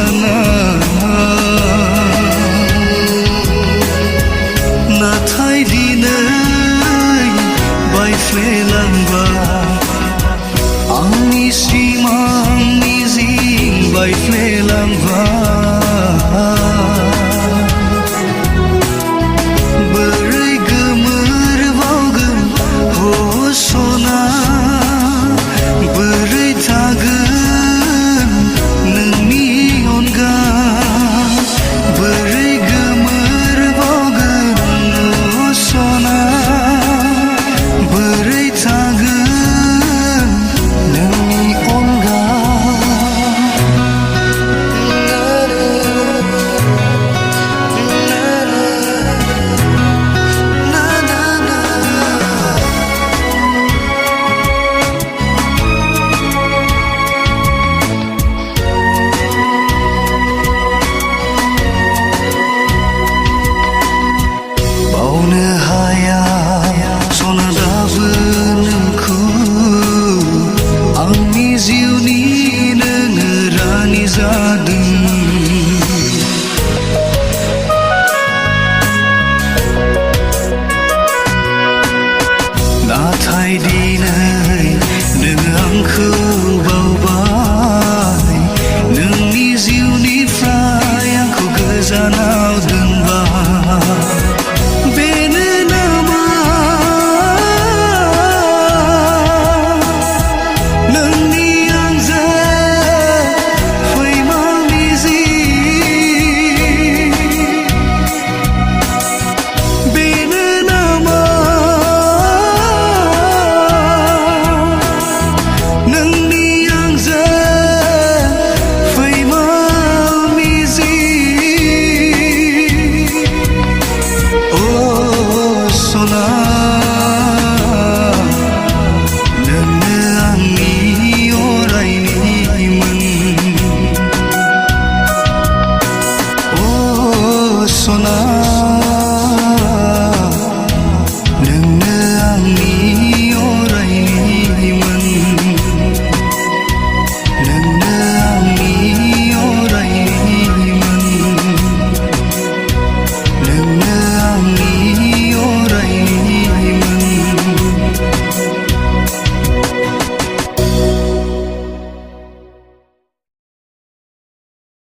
सना नाथाय दिनै बायफ्लेलांबाय आंनि सिमां मिजिं बायफ्लेलांबाय बोरै गोमोरबावगोन सना बोरै थागोन नोंनि अनगा बोरै गोमोरबावगोन सना बोरै थागोन नोंनि अनगा बावनो हाया सना दाबो नोंखौ आंनि जिउनि नोङो रानि जादों नाथाय दिनै नोङो आंखौ बावबाय नोंनि जिउनिफ्राय आंखौ गोजानाव दोनबाय बेनो नामा नोंनि आंजों फैमाल मिजिं बेनो नामा नोंनि आंजों फैमाल मिजिं सना नोंनो आंनि अरायनिमोन सना